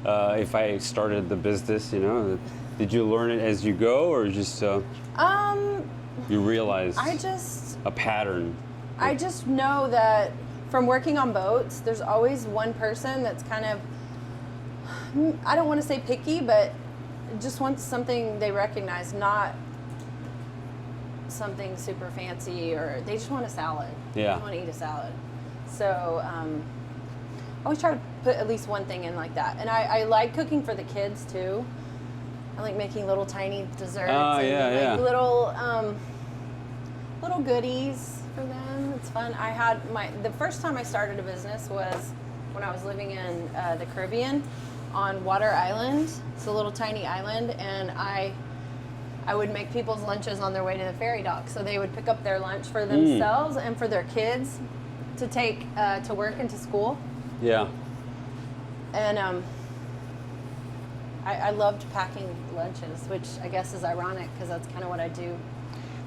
if I started the business, you know. Did you learn it as you go, or just you realize a pattern? I just know that from working on boats, there's always one person that's kind of, I don't want to say picky, but just wants something they recognize, not something super fancy, or they just want a salad. Yeah. They just want to eat a salad. So I always try to put at least one thing in like that. And I like cooking for the kids too. I like making little tiny desserts Oh, and yeah, like little little goodies for them. It's fun. I had the first time I started a business was when I was living in the Caribbean on Water Island. It's a little tiny island, and I would make people's lunches on their way to the ferry dock. So they would pick up their lunch for themselves and for their kids to take to work and to school. Yeah. And I loved packing lunches, which I guess is ironic because that's kind of what I do.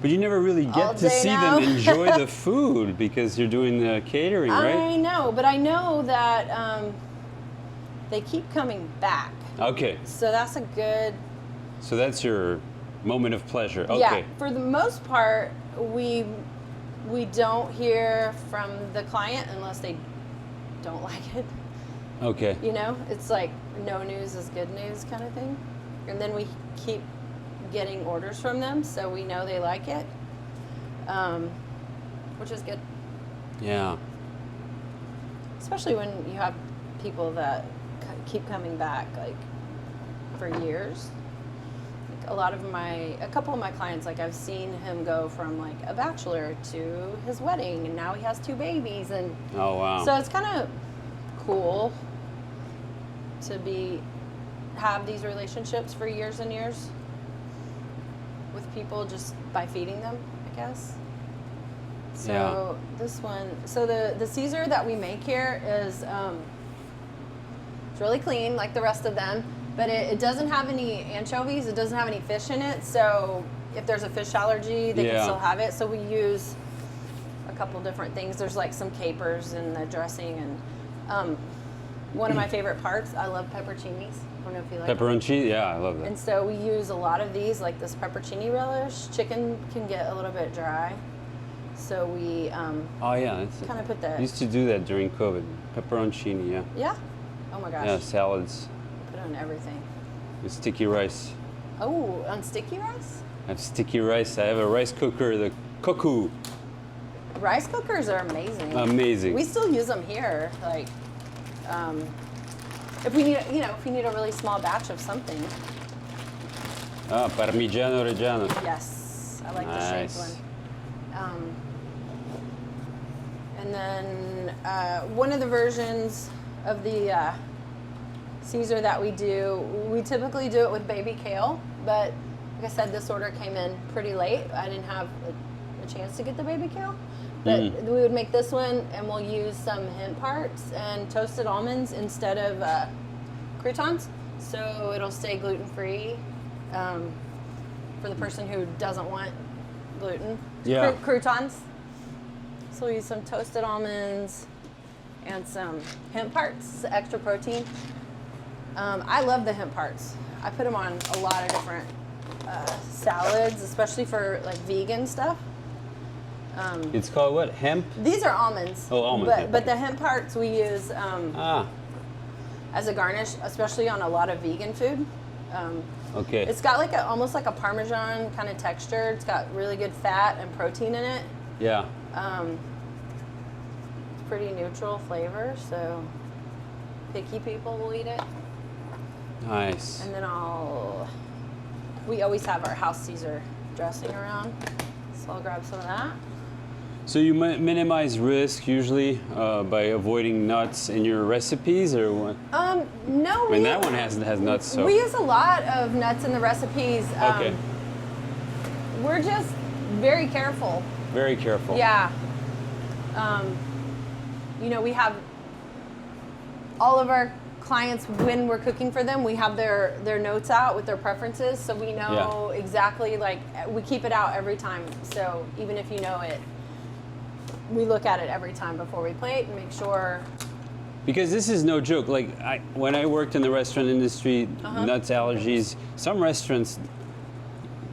But you never really get to see them enjoy the food because you're doing the catering, right? I know, but I know that they keep coming back. Okay. So that's a good... So that's your moment of pleasure. Okay. Yeah, for the most part, we don't hear from the client unless they don't like it. Okay. You know, it's like no news is good news kind of thing. And then we keep getting orders from them, so we know they like it, which is good. Yeah. Especially when you have people that keep coming back, like, for years. Like a couple of my clients, like, I've seen him go from, like, a bachelor to his wedding, and now he has 2 babies, and... Oh, wow. So it's kind of cool to have these relationships for years and years with people just by feeding them, I guess. So Yeah. this one, so the Caesar that we make here is it's really clean like the rest of them, but it doesn't have any anchovies, it doesn't have any fish in it, so if there's a fish allergy, they can still have it. So we use a couple different things. There's like some capers in the dressing, and one of my favorite parts, I love pepperoncinis. I don't know if you like Pepperoncini? Yeah, I love that. And so we use a lot of these, like this pepperoncini relish. Chicken can get a little bit dry, so we Oh, yeah. kind of put that. Used to do that during COVID. Pepperoncini, yeah. Yeah? Oh my gosh. Yeah, salads. Put it on everything. With sticky rice. Oh, on sticky rice? I have sticky rice. I have a rice cooker, the Koku. Rice cookers are amazing. Amazing. We still use them here, like if we need, if we need a really small batch of something. Ah, Parmigiano Reggiano. Yes, I like the Nice. shaped one. And then one of the versions of the Caesar that we do, we typically do it with baby kale, but like I said, this order came in pretty late. I didn't have a chance to get the baby kale. But we would make this one, and we'll use some hemp parts and toasted almonds instead of croutons, so it'll stay gluten-free for the person who doesn't want gluten. Yeah. Croutons. So we'll use some toasted almonds and some hemp parts, extra protein. I love the hemp parts. I put them on a lot of different salads, especially for like vegan stuff. It's called what? Hemp? These are almonds. Oh, almonds. But the hemp parts we use as a garnish, especially on a lot of vegan food. Okay. It's got like almost like a Parmesan kind of texture. It's got really good fat and protein in it. Yeah. It's pretty neutral flavor, so picky people will eat it. Nice. And then we always have our house Caesar dressing around, so I'll grab some of that. So you minimize risk usually by avoiding nuts in your recipes, or what? No. I mean, that one has nuts, so. We use a lot of nuts in the recipes. Okay. We're just very careful. Very careful. Yeah. We have all of our clients, when we're cooking for them, we have their notes out with their preferences, so we know exactly, like, we keep it out every time. So even if you know it, we look at it every time before we plate and make sure. Because this is no joke. Like, when I worked in the restaurant industry, nuts allergies, some restaurants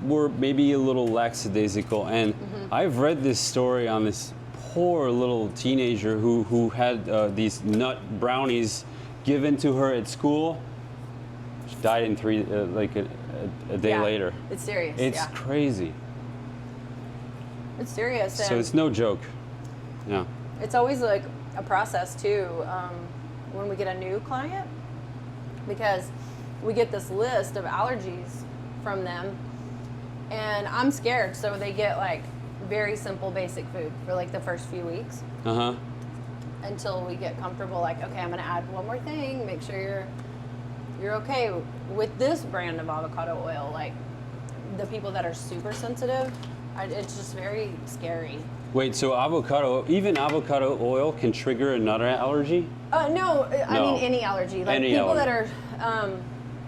were maybe a little lackadaisical. And I've read this story on this poor little teenager who had these nut brownies given to her at school. She died in a day later. It's serious. It's crazy. It's serious. So it's no joke. Yeah. It's always like a process too when we get a new client, because we get this list of allergies from them, and I'm scared. So they get like very simple, basic food for like the first few weeks. Until we get comfortable, like, okay, I'm gonna add one more thing, make sure you're okay with this brand of avocado oil. Like, the people that are super sensitive, it's just very scary. Wait, so even avocado oil can trigger another allergy? No, I mean any allergy. Like Any people allergy. that are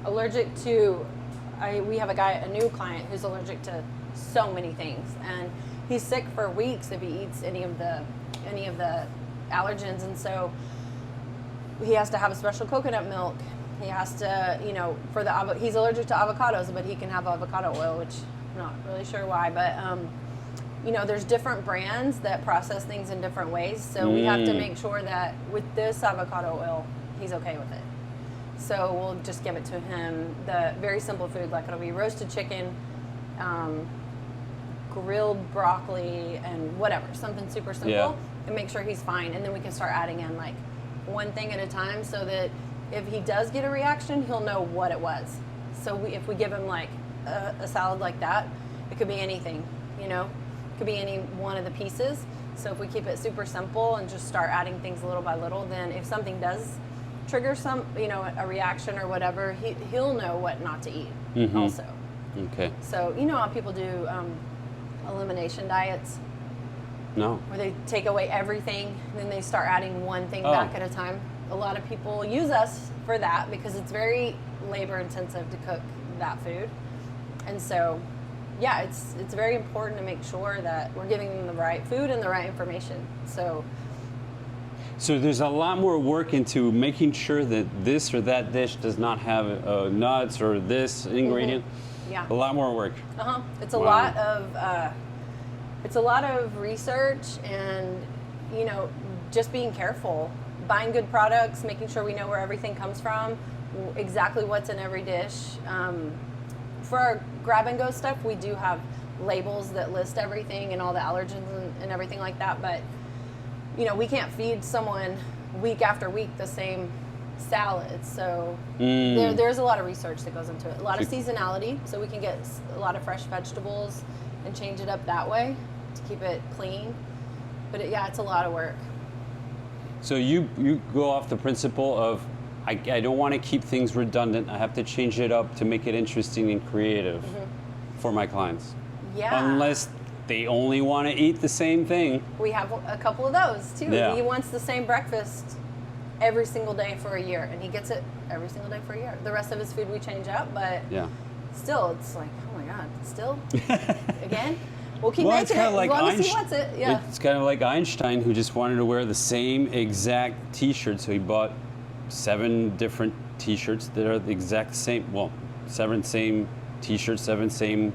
allergic to, we have a new client who's allergic to so many things, and he's sick for weeks if he eats any of the allergens, and so he has to have a special coconut milk. He has to, he's allergic to avocados, but he can have avocado oil, which I'm not really sure why, but there's different brands that process things in different ways, so we have to make sure that with this avocado oil, he's okay with it. So we'll just give it to him, the very simple food, like it'll be roasted chicken, grilled broccoli, and whatever, something super simple, and make sure he's fine. And then we can start adding in like one thing at a time, so that if he does get a reaction, he'll know what it was. So if we give him like a salad like that, it could be anything, it could be any one of the pieces. So if we keep it super simple and just start adding things little by little, then if something does trigger a reaction or whatever, he'll know what not to eat also. Okay. So how people do elimination diets? No. Where they take away everything, and then they start adding one thing back at a time. A lot of people use us for that because it's very labor intensive to cook that food. And so, it's very important to make sure that we're giving them the right food and the right information. So there's a lot more work into making sure that this or that dish does not have nuts or this ingredient. Yeah. A lot more work. It's a lot of research and just being careful, buying good products, making sure we know where everything comes from, exactly what's in every dish. For our grab and go stuff, we do have labels that list everything and all the allergens and everything like that, but we can't feed someone week after week the same salads, so there's a lot of research that goes into it. A lot of seasonality, so we can get a lot of fresh vegetables and change it up that way to keep it clean. But it's a lot of work. So you go off the principle of I don't want to keep things redundant. I have to change it up to make it interesting and creative for my clients. Yeah. Unless they only want to eat the same thing. We have a couple of those too. Yeah. He wants the same breakfast every single day for a year, and he gets it every single day for a year. The rest of his food we change up, but still, it's like, oh my God, still? Again? We'll keep making it as long as he wants it. Yeah. It's kind of like Einstein, who just wanted to wear the same exact t-shirt, so he bought 7 different t-shirts that are the exact same, 7 same t-shirts, 7 same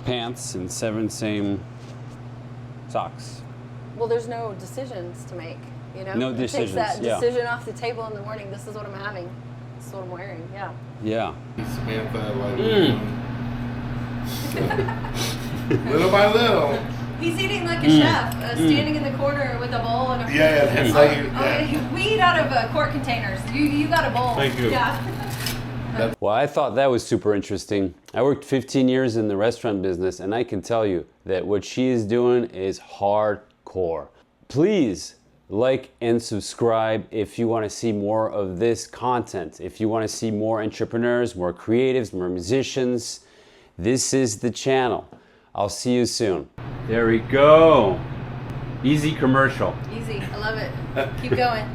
pants, and 7 same socks. Well, there's no decisions to make, No decisions, It takes that decision off the table in the morning. This is what I'm having. This is what I'm wearing, Yeah. Little by little. He's eating like a chef, standing in the corner with a bowl and a It's like we eat out of quart containers. You got a bowl. Thank you. Yeah. Well, I thought that was super interesting. I worked 15 years in the restaurant business, and I can tell you that what she is doing is hardcore. Please like and subscribe if you want to see more of this content. If you want to see more entrepreneurs, more creatives, more musicians, this is the channel. I'll see you soon. There we go. Easy commercial. Easy. I love it. Keep going.